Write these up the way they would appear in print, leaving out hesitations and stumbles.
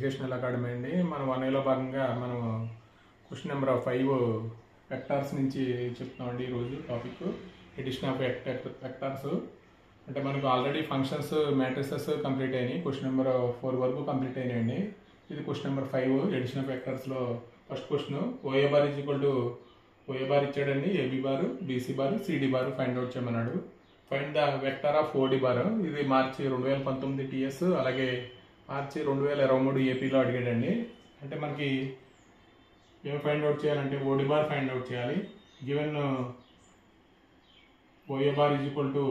Educational academy అండి. మనం 1Aలో భాగంగా మనం క్వశ్చన్ నెంబర్ 5 వెక్టార్స్ నుంచి చెప్తామండి. ఈరోజు టాపిక్ ఎడిషన్ ఆఫ్ వెక్టార్స్. అంటే మనకు ఆల్రెడీ ఫంక్షన్స్ మ్యాట్రిసెస్ కంప్లీట్ అయినాయి. క్వశ్చన్ నెంబర్ 4 వరకు కంప్లీట్ అయినాయండి. ఇది క్వశ్చన్ నెంబర్ 5 ఎడిషన్ ఆఫ్ వెక్టార్స్లో first question. OA bar is equal to OA bar ఇచ్చాడండి. AB bar, BC bar, CD bar find out చేయమన్నాడు. Find the vector of OD bar. ఇది మార్చి 2019 TS, అలాగే మార్చి 2023 ఏపీలో అడిగాడండి. అంటే మనకి ఏం ఫైండ్ అవుట్ చేయాలంటే ఓడి బార్ ఫైండ్ అవుట్ చేయాలి. Given OA bar is equal to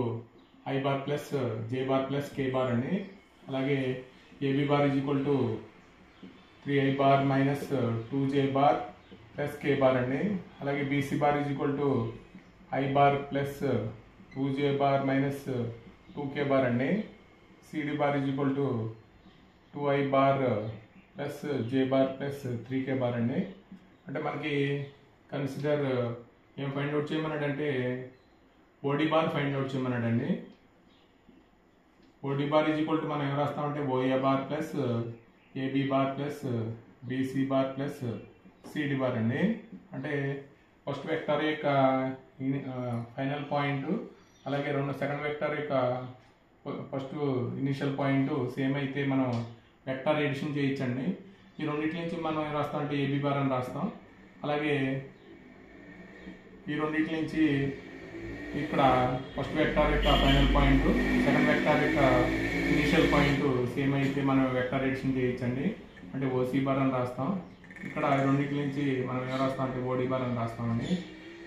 i bar plus j bar plus k bar అండి. అలాగే AB bar is equal to 3i bar minus 2j bar plus k bar అండి. అలాగే BC bar is equal to i bar plus 2j bar minus 2k bar అండి. CD bar is equal to 2i bar plus j bar plus 3k bar అండి. అంటే మనకి consider ఏం find out చేయమన్నాడంటే OD bar find out చేయమన్నాడండి. OD bar is equal to మనం ఏం రాస్తామంటే OA bar plus AB bar plus BC bar plus CD bar అండి. అంటే ఫస్ట్ వెక్టర్ యొక్క ఫైనల్ పాయింట్, అలాగే సెకండ్ వెక్టర్ యొక్క ఫస్ట్ ఇనిషియల్ పాయింట్ సేమ్ అయితే మనం వెక్టర్ ఎడిషన్ చేయొచ్చండి. ఈ రెండింటి నుంచి మనం ఏం రాస్తామంటే ఏబీ బార్ అని రాస్తాం. అలాగే ఈ రెండింటి నుంచి ఇక్కడ ఫస్ట్ వెక్టర్ యొక్క ఫైనల్ పాయింట్, సెకండ్ వెక్టర్ యొక్క ఇనిషియల్ పాయింట్ సేమ్ అయితే మనం వెక్టర్ ఎడిషన్ చేయొచ్చండి. అంటే ఓసీ బార్ అని రాస్తాం. ఇక్కడ రెండింటి నుంచి మనం ఏం రాస్తాం అంటే ఓడి బార్ అని రాస్తామండి.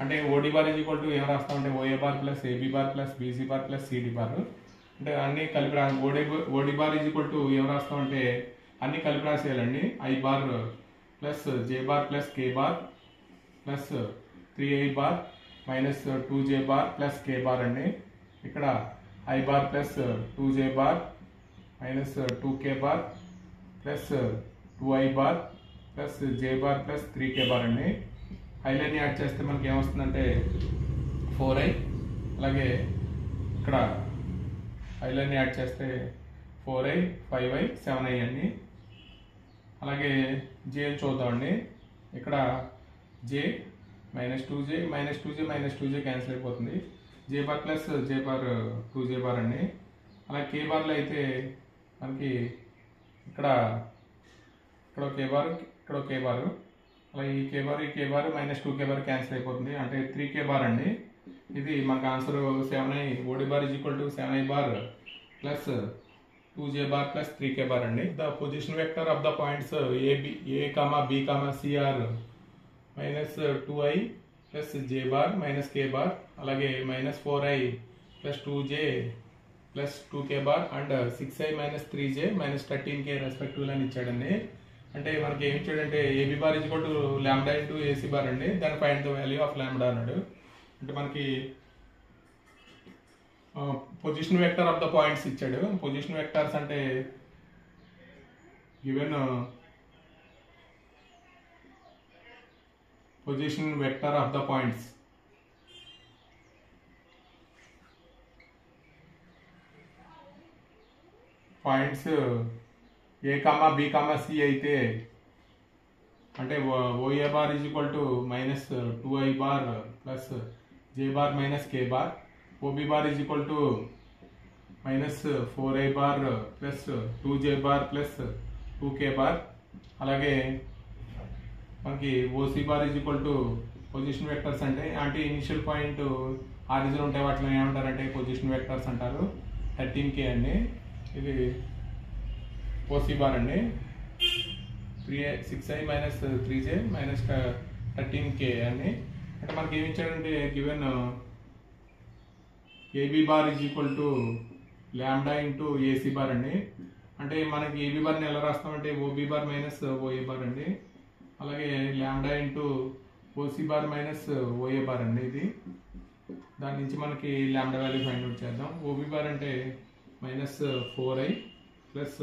అంటే OD bar is equal to ఏం రాస్తామంటే OA bar plus AB bar plus BC bar plus CD bar. అంటే అన్ని కలిపి OD bar is equal to ఏం రాస్తామంటే అన్ని కలిపి రాసేయాలండి. I bar plus j bar plus k bar plus 3i bar minus 2j bar plus k bar అండి. ఇక్కడ i bar plus 2j bar minus 2k bar plus 2i bar plus j bar plus 3k bar అండి. Eye line add చేస్తే మనకి ఏమొస్తుందంటే 4i, అలాగే ఇక్కడ eye line add చేస్తే 4i 5i 7i అండి. అలాగే j అని చూద్దామండి. ఇక్కడ j minus 2j minus 2j minus 2j cancel అయిపోతుంది. j bar plus j bar 2j bar అండి. అలాగే కే బార్లో అయితే మనకి ఇక్కడ కే బార్, ఇక్కడ కే బార్, అలాగే ఈ k bar minus 2k bar cancel అయిపోతుంది. అంటే 3k బార్ అండి. ఇది మనకు answer 7i. OD bar is equal to 7i bar plus 2j bar plus 3k bar అండి. The position vector of the points A comma B comma C are minus 2i plus j bar minus k bar, అలాగే minus 4i plus 2j plus 2k bar and 6i minus 3j minus 13k respective అని ఇచ్చాడండి. అంటే మనకి ఏం ఇచ్చాడంటే AB bar is equal to lambda into AC bar అండి. దాని find the value of lambda అన్నాడు. అంటే మనకి position vector of the points ఇచ్చాడు. పొజిషన్ వెక్టర్స్ అంటే given position vector of the points A comma B comma C అయితే అంటే OA bar is equal to minus 2i bar plus j bar minus k bar, OB bar is equal to minus 4i bar plus 2j bar plus 2k bar, అలాగే మనకి OC bar is equal to position vectors అంటే initial point origin ఉంటే వాటిని ఏమంటారంటే position vectors అంటారు. 13k అండి. ఇది OC bar అండి. 6i minus 3j minus 13k అండి. అంటే మనకి ఏమి ఇచ్చాడంటే given AB bar is equal to lambda into AC bar అండి. అంటే మనకి ఏబీ బార్ని ఎలా రాస్తామంటే OB bar minus OA bar అండి. అలాగే lambda into OC bar minus OA bar అండి. ఇది దాని నుంచి మనకి లాంబ్డా వాల్యూ ఫైండ్ అవుట్ చేద్దాం. ఓబీ బార్ అంటే minus 4i plus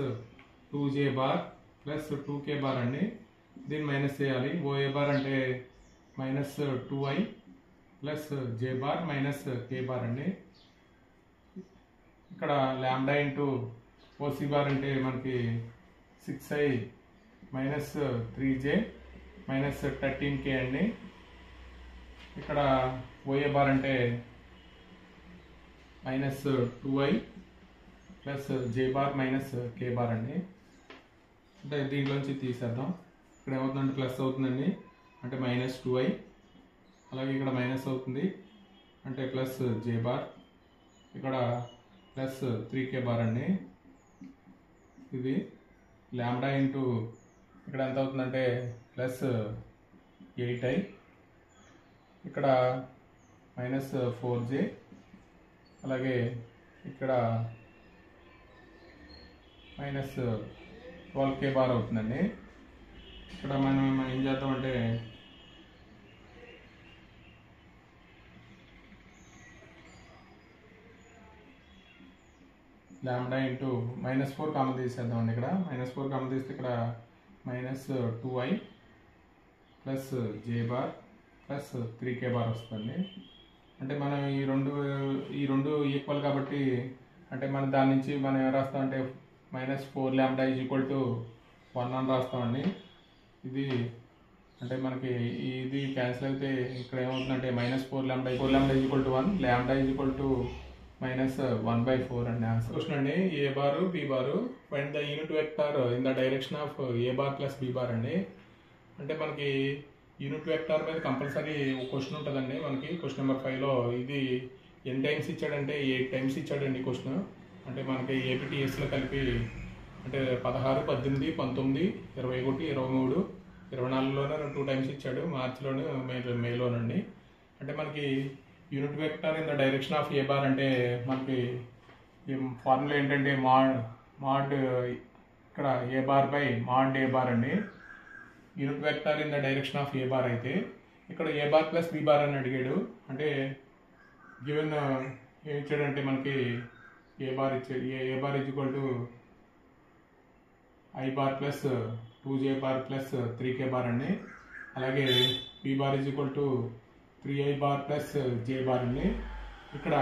2j bar plus 2k bar అండి. దీన్ని మైనస్ చేయాలి. ఓఏ బార్ అంటే minus 2i plus j bar minus k bar అండి. ఇక్కడ లాంబ్డా ఇంటూ ఓసీ బార్ అంటే మనకి 6i minus 3j minus 13k అండి. ఇక్కడ ఓఏ బార్ అంటే minus 2i plus j bar minus కే బార్ అండి. అంటే దీంట్లోంచి తీసేద్దాం. ఇక్కడ ఏమవుతుందంటే ప్లస్ అవుతుందండి, అంటే మైనస్ 2i. అలాగే ఇక్కడ మైనస్ అవుతుంది అంటే ప్లస్ జే బార్, ఇక్కడ ప్లస్ 3k బార్ అండి. ఇది ల్యాండా ఇంటూ ఇక్కడ ఎంత అవుతుందంటే ప్లస్ 8i, ఇక్కడ మైనస్ 4j, అలాగే ఇక్కడ మైనస్ 12k బార్ అవుతుందండి. ఇక్కడ మనం ఏం చేద్దామంటే లాంబ్డా ఇంటూ మైనస్ 4 కామన్ తీసేద్దామండి. ఇక్కడ మైనస్ 4 కామన్ తీస్తే ఇక్కడ minus 2i plus j bar plus 3k bar వస్తుంది. అంటే మనం ఈ రెండు ఈక్వల్ కాబట్టి అంటే మనం దాని నుంచి మనం ఏం రాస్తామంటే minus 4 lambda is equal to 1 అని రాస్తామండి. ఇది అంటే మనకి ఇది క్యాన్సిల్ అయితే ఇక్కడ ఏమవుతుందంటే minus 4 lambda is equal to 1, lambda is equal to minus 1/4 అండి ఆన్సర్. క్వశ్చన్ అండి, A bar B bar find the unit vector in the direction of A bar plus B bar అండి. అంటే మనకి యూనిట్ వెక్టార్ మీద compulsory question ఉంటుందండి. మనకి question number 5లో ఇది ఎన్ని టైమ్స్ ఇచ్చాడంటే 8 టైమ్స్ ఇచ్చాడండి క్వశ్చన్. అంటే మనకి ఏపీటీఎస్లో కలిపి అంటే 16, 18, 19, 21, 23, 24లోనే 2 టైమ్స్ ఇచ్చాడు, మార్చిలోను మేలోనండి. అంటే మనకి unit vector in the direction of A bar అంటే మనకి ఫార్ములా ఏంటంటే మాడ్ ఇక్కడ ఏ bar by mod A bar అండి. Unit vector in the direction of A bar అయితే ఇక్కడ ఏ బార్ ప్లస్ బి బార్ అని అడిగాడు. అంటే గివెన్ ఏమి ఇచ్చాడంటే మనకి ఏ బార్ ఇచ్చాడు, A bar is equal to i bar plus 2j bar plus 3k bar అండి. అలాగే B bar is equal to 3i bar plus j bar అండి. ఇక్కడ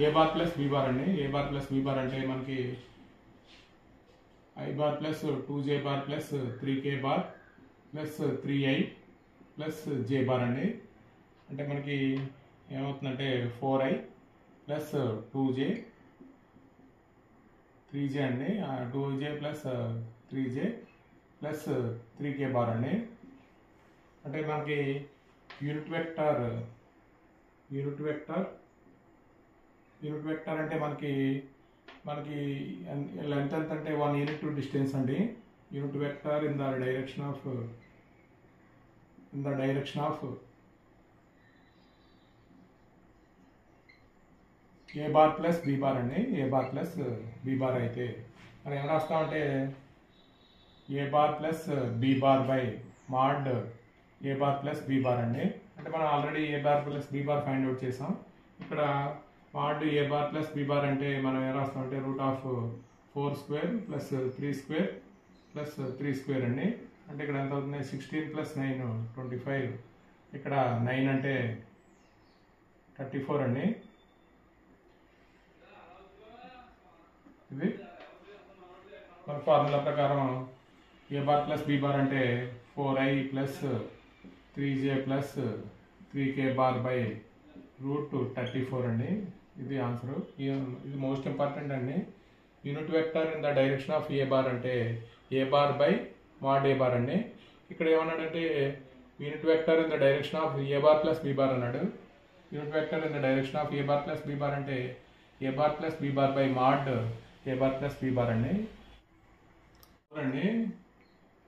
ఏ బార్ ప్లస్ బి బార్ అండి. ఏ బార్ ప్లస్ బి బార్ అంటే మనకి i bar plus 2j bar plus 3k bar plus 3i plus j bar అండి. అంటే మనకి ఏమవుతుందంటే 4i plus 2j 3j అండి, 2j plus 3j plus 3k bar అండి. అంటే మనకి యూనిట్ వెక్టార్ అంటే మనకి లెంత్ ఎంత అంటే 1 యూనిట్ డిస్టెన్స్ అండి. Unit vector in the direction of A bar plus B bar అండి. ఏ బార్ ప్లస్ బి బార్ అయితే మనం ఏం రాస్తామంటే A bar plus B bar by mod A bar plus B bar అండి. అంటే మనం already A bar plus B bar find out చేసాం. ఇక్కడ మాడ్ ఏ బార్ ప్లస్ బి బార్ అంటే మనం ఏం రాస్తామంటే √4² ప్లస్ 3² ప్లస్ 3² అండి. అంటే ఇక్కడ ఎంత అవుతుంది 16 ప్లస్ 9 25, ఇక్కడ 9 అంటే 34 అండి. ఇది మన ఫార్ములా ప్రకారం ఏ బార్ ప్లస్ బి బార్ అంటే 4i plus 3j plus 3k bar by √34 అండి. ఇది ఆన్సర్. ఇది మోస్ట్ ఇంపార్టెంట్ అండి. Unit vector in the direction of A bar అంటే ఏ bar by mod A bar అండి. ఇక్కడ ఏమన్నాడంటే unit vector in the direction of A bar plus B bar అన్నాడు. Unit vector in the direction of A bar plus B bar అంటే ఏ bar plus B bar by mod A bar plus B bar అండి. చూడండి,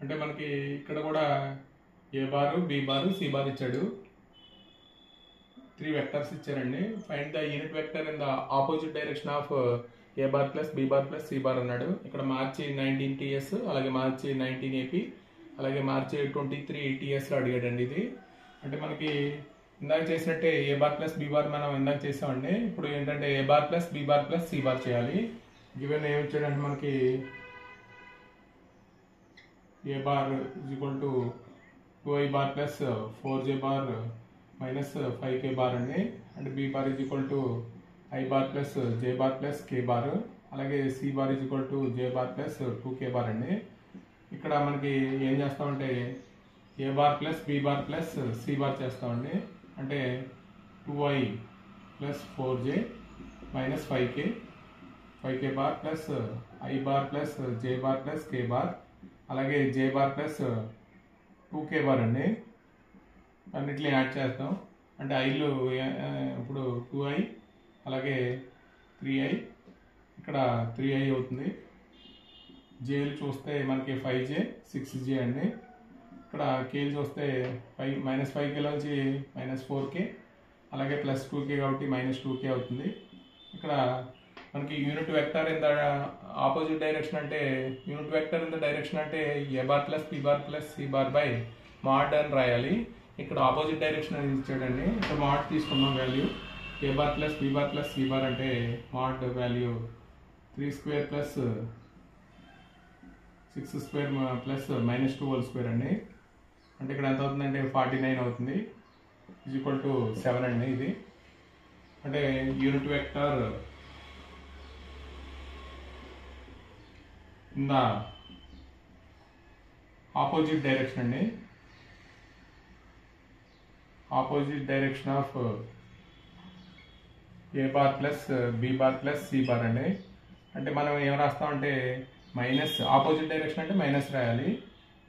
అంటే మనకి ఇక్కడ కూడా A bar B bar C bar ఇచ్చాడు. 3 vectors ఇచ్చారండి. Find the unit vector in the opposite direction of A bar plus B bar plus C bar అన్నాడు. ఇక్కడ మార్చి 19 TS, అలాగే మార్చి 19 AP, అలాగే మార్చి 23 TSలో అడిగాడండి. ఇది అంటే మనకి ఇందాక చేసినట్టే A bar plus B bar మనం ఇందాక చేసామండి. ఇప్పుడు ఏంటంటే A bar plus B bar plus C bar చేయాలి. గివెన్ ఏమి ఇచ్చాడంటే మనకి ఏ bar is equal to 2i bar plus 4j bar minus 5k bar అండి. And B bar is equal to i bar plus j bar plus k bar, అలాగే C bar is equal to j bar plus 2k bar అండి. ఇక్కడ మనకి ఏం చేస్తామంటే A bar plus B bar plus C bar చేస్తామండి. అంటే 2i plus 4j minus 5k bar plus i bar plus j bar plus k bar, అలాగే j bar plus 2k bar అండి. అన్నిటిని యాడ్ చేస్తాం. అంటే ఐలు ఇప్పుడు 2i అలాగే 3i, ఇక్కడ 3i అవుతుంది. జేలు చూస్తే మనకి 5j 6j అండి. ఇక్కడ కేలు చూస్తే మైనస్ 5k నుంచి మైనస్ 4k, అలాగే ప్లస్ 2k కాబట్టి మైనస్ 2k అవుతుంది. ఇక్కడ మనకి unit vector in the opposite direction అంటే unit vector in the direction అంటే ఏ bar plus P bar plus C bar by mod అని రాయాలి. ఇక్కడ ఆపోజిట్ డైరెక్షన్ అని ఇచ్చాడండి. ఇక్కడ మాడ్ తీసుకున్నాం value. A bar plus B bar plus C bar అంటే mod value 3 square plus 6 square plus minus 2 whole square అండి. అంటే ఇక్కడ ఎంత అవుతుందంటే 49 అవుతుంది. ఈజ్ ఈక్వల్ టు 7 అండి. ఇది అంటే unit vector in the opposite direction అండి. Opposite direction of A bar plus B bar plus C bar అండి. అంటే మనం ఏం రాస్తామంటే మైనస్ ఆపోజిట్ డైరెక్షన్ అంటే మైనస్ రాయాలి.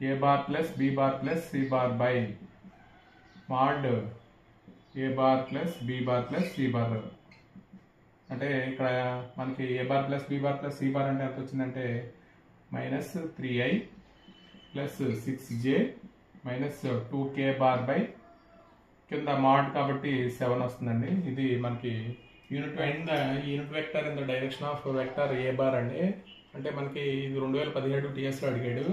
A bar plus B bar plus C bar by mod A bar plus B bar plus C bar. అంటే ఇక్కడ మనకి ఏ bar plus B bar plus C bar అంటే ఎంత వచ్చిందంటే minus 3i plus 6j minus 2k bar by కింద mod కాబట్టి 7 వస్తుందండి. ఇది మనకి unit vector in the direction of vector a bar అండి. అంటే మనకి ఇది 2017 TSలో అడిగాడు.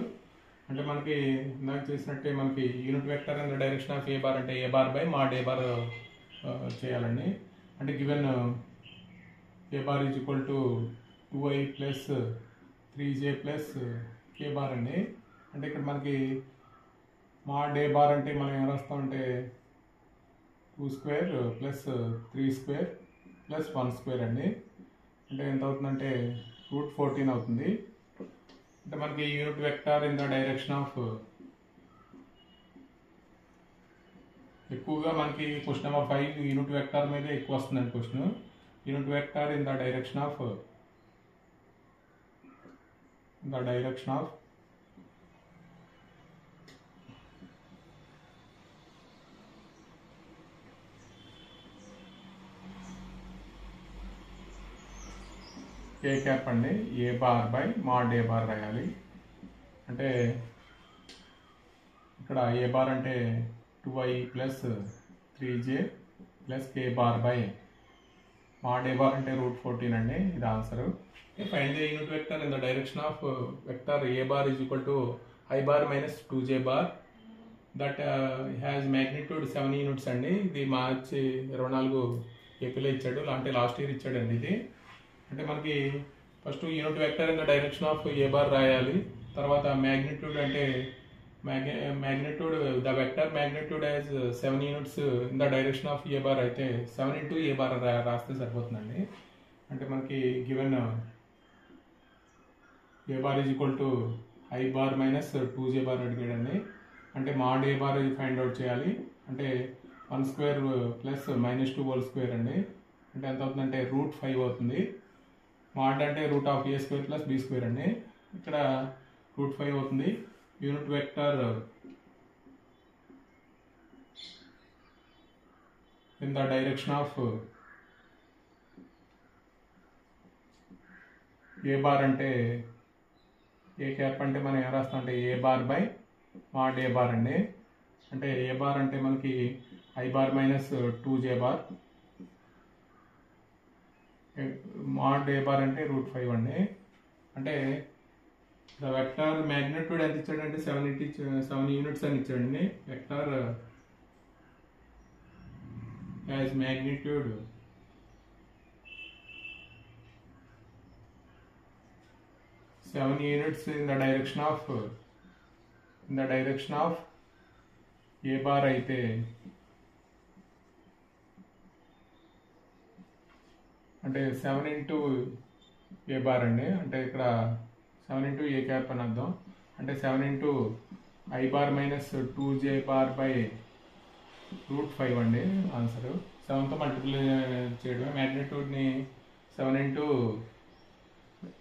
అంటే మనకి ఇందాక చేసినట్టే మనకి unit vector in the direction of A bar అంటే ఏ bar by mod A bar చేయాలండి. అంటే given a bar is equal to 2i plus 3j plus k bar అండి. అంటే ఇక్కడ మనకి మాడ్ ఏ బార్ అంటే మనం ఏం రాస్తామంటే 2 square plus 3 square plus 1 square అండి. అంటే ఎంత అవుతుందంటే √14 అవుతుంది. అంటే మనకి unit vector in the direction of ఎక్కువగా మనకి క్వశ్చన్ నెంబర్ 5 యూనిట్ వెక్టర్ మీద ఎక్కువ వస్తుందండి question. Unit vector in the direction of a cap అండి. ఏ bar by mod A bar రాయాలి. అంటే ఇక్కడ ఏ బార్ అంటే 2i plus 3j plus k bar by mod A bar అంటే √14 అండి. ఇది answer. Find the unit vector in the direction of vector a bar is equal to i bar minus 2j bar that has magnitude 7 units అండి. ఇది మార్చి 24 ఏపీలో ఇచ్చాడు. అంటే last year ఇచ్చాడండి ఇది. అంటే మనకి first unit vector in the direction of A bar రాయాలి. తర్వాత మ్యాగ్నిట్యూడ్ అంటే magnitude the vector magnitude as 7 units in the direction of A bar అయితే 7 ఇంటూ ఏ బార్ రాస్తే సరిపోతుందండి. అంటే మనకి given a bar is equal to i bar minus 2j bar అడిగాడండి. అంటే మాడ్ ఏ బార్ ఫైండ్ అవుట్ చేయాలి. అంటే 1 square plus minus 2 whole square అండి. అంటే ఎంత అవుతుందంటే √5 అవుతుంది. మాడ్ అంటే √a square plus b square అండి. ఇక్కడ √5 అవుతుంది. Unit vector in the direction of A bar అంటే ఏ క్యాప్ అంటే మనం ఏం రాస్తాం అంటే ఏ bar by mod A bar అండి. అంటే ఏ బార్ అంటే మనకి i bar minus 2j bar, mod A bar అంటే √5 అండి. అంటే ద వెక్టర్ మ్యాగ్నిట్యూడ్ ఎంత ఇచ్చాడంటే 7 యూనిట్స్ అని ఇచ్చాడండి. Vector as magnitude 7 units in the direction of A bar అయితే అంటే 7 ఇంటూ ఏ బార్ అండి. అంటే ఇక్కడ 7 ఇంటూ ఏ క్యాప్ అని అర్థం. అంటే 7 into I bar minus 2J bar by √5 అండి ఆన్సర్. 7తో మల్టిపుల్ చేయడమే. మ్యాగ్నిట్యూడ్ని 7 into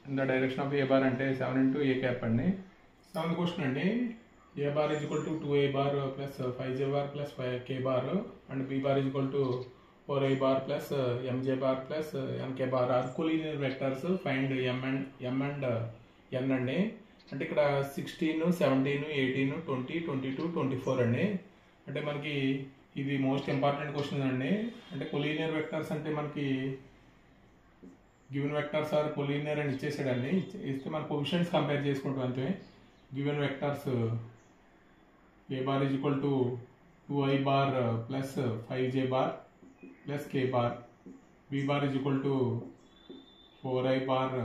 in the direction of A bar అంటే 7 ఇంటూ A క్యాప్ అండి. 7th క్వశ్చన్ అండి. A bar is equal to 2A bar plus 5J bar plus 5K bar and B bar is equal to 4I bar plus MJ bar plus MK bar are collinear vectors. Find M and N అండి. అంటే ఇక్కడ 16, 17, 18, 20, 22, 24 అండి. అంటే మనకి ఇది most important question అండి. అంటే collinear vectors అంటే మనకి గివెన్ వెక్టర్స్ ఆర్ కొలీనియర్ అని ఇచ్చేసాడండి. ఇస్తే మన పొజిషన్స్ కంపేర్ చేసుకుంటాం అంతే. Given vectors A bar is equal to 2I bar plus 5J bar plus K bar. B bar is equal to 4I bar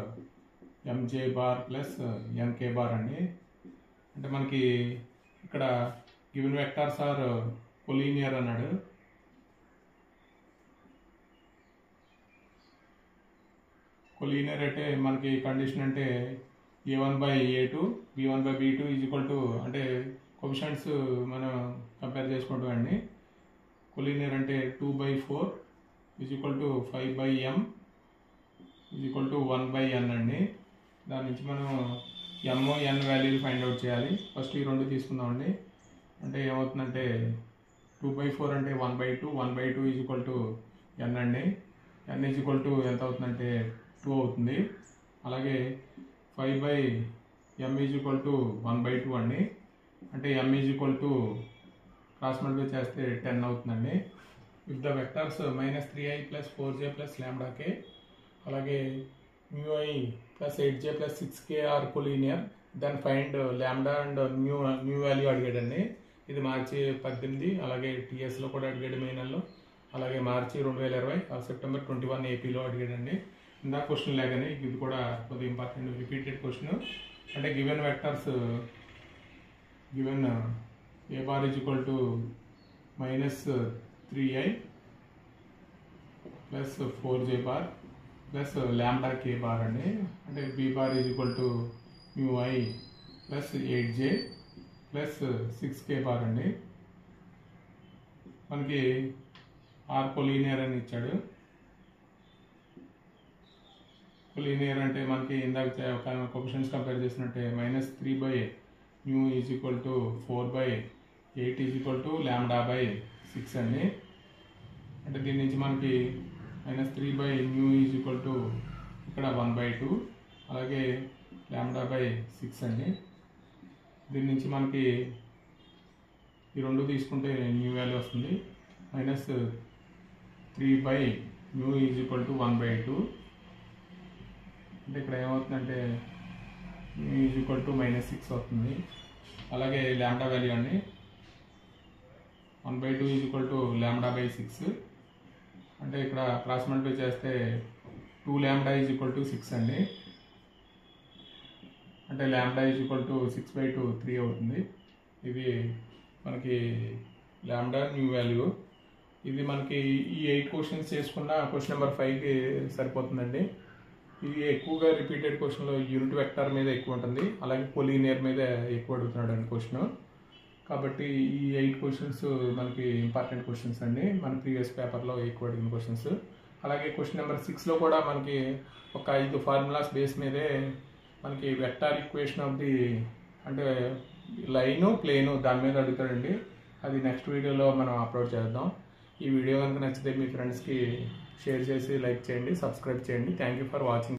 MJ bar plus MK bar అండి. అంటే మనకి ఇక్కడ given vectors are collinear అన్నాడు. Collinear అంటే మనకి condition అంటే A1/A2 B1/B2 is equal to అంటే coefficients మనం కంపేర్ చేసుకుంటాం అండి. కొలీనియర్ అంటే 2/4 is equal to 5/M is equal to 1/N అండి. దాని నుంచి మనం M, N వాల్యూలు ఫైండ్ అవుట్ చేయాలి. ఫస్ట్ ఈ రెండు తీసుకుందామండి. అంటే ఏమవుతుందంటే 2/4 అంటే 1/2, 1/2 ఈజ్ ఈక్వల్ టు N అండి. N ఈజ్ ఈక్వల్ టు ఎంత అవుతుందంటే 2 అవుతుంది. అలాగే 5/M ఈజ్ ఈక్వల్ టు 1/2 అండి. అంటే M is equal to cross multiply చేస్తే 10 అవుతుందండి. With the vectors -3I plus 4J plus λK అలాగే μI plus 8J plus 6K are collinear. Then find lambda and mu value అడిగాడండి. ఇది March 18 అలాగే TSలో కూడా అడిగాడు మెయిన్లో. అలాగే మార్చి 2020 సెప్టెంబర్ 21 ఏపీలో అడిగాడండి. ఇందా క్వశ్చన్ లేకని ఇది కూడా కొద్దిగా ఇంపార్టెంట్ రిపీటెడ్ క్వశ్చన్. అంటే given vectors given A bar is equal to -3I plus 4J bar plus λK bar అండి. అంటే B bar is equal to μI plus 8J plus 6K bar అండి. మనకి ఆర్ కొలీనియర్ అని ఇచ్చాడు. Collinear అంటే మనకి ఇందాక కోఎఫిషియంట్స్ కంపేర్ చేసినట్టే -3/μ is equal to 4/8 is equal to λ/6 అండి. అంటే దీని నుంచి మనకి -3/μ ఈజ్ ఈక్వల్ టు ఇక్కడ 1/2 అలాగే λ/6 అండి. దీని నుంచి మనకి ఈ రెండు తీసుకుంటే న్యూ వాల్యూ వస్తుంది. -3/μ ఈజ్ ఈక్వల్ టు 1/2 అంటే ఇక్కడ ఏమవుతుందంటే μ ఈజ్ ఈక్వల్ టు -6 అవుతుంది. అలాగే లాంబ్డా వాల్యూ అండి 1/2 ఈజ్ ఈక్వల్ టు λ/6 అంటే ఇక్కడ క్రాస్ మల్టిప్లై చేస్తే 2λ ఈజ్ ఈక్వల్ టు 6 అండి. అంటే λ ఈజ్ ఈక్వల్ టు 6/2 3 అవుతుంది. ఇది మనకి లాంబ్డా న్యూ వాల్యూ. ఇది మనకి ఈ 8 క్వశ్చన్స్ చేసుకున్న క్వశ్చన్ నెంబర్ 5కి సరిపోతుందండి. ఇది ఎక్కువగా రిపీటెడ్ క్వశ్చన్లో యూనిట్ వెక్టర్ మీద ఎక్కువ ఉంటుంది. అలాగే కొలీనియర్ మీద ఎక్కువ అడుగుతున్నాడు అండి క్వశ్చన్. కాబట్టి ఈ 8 క్వశ్చన్స్ మనకి ఇంపార్టెంట్ క్వశ్చన్స్ అండి. మన ప్రీవియస్ పేపర్లో ఎక్కువ అడిగిన క్వశ్చన్స్. అలాగే క్వశ్చన్ నెంబర్ 6లో కూడా మనకి ఒక 5 ఫార్ములాస్ బేస్ మీదే మనకి వెక్టార్ ఈక్వేషన్ ఆఫ్ ది అంటే లైను ప్లేను దాని మీద అడుగుతాడండి. అది నెక్స్ట్ వీడియోలో మనం అప్లోడ్ చేద్దాం. ఈ వీడియో కనుక నచ్చితే మీ ఫ్రెండ్స్కి షేర్ చేసి లైక్ చేయండి, సబ్స్క్రైబ్ చేయండి. Thank you for watching.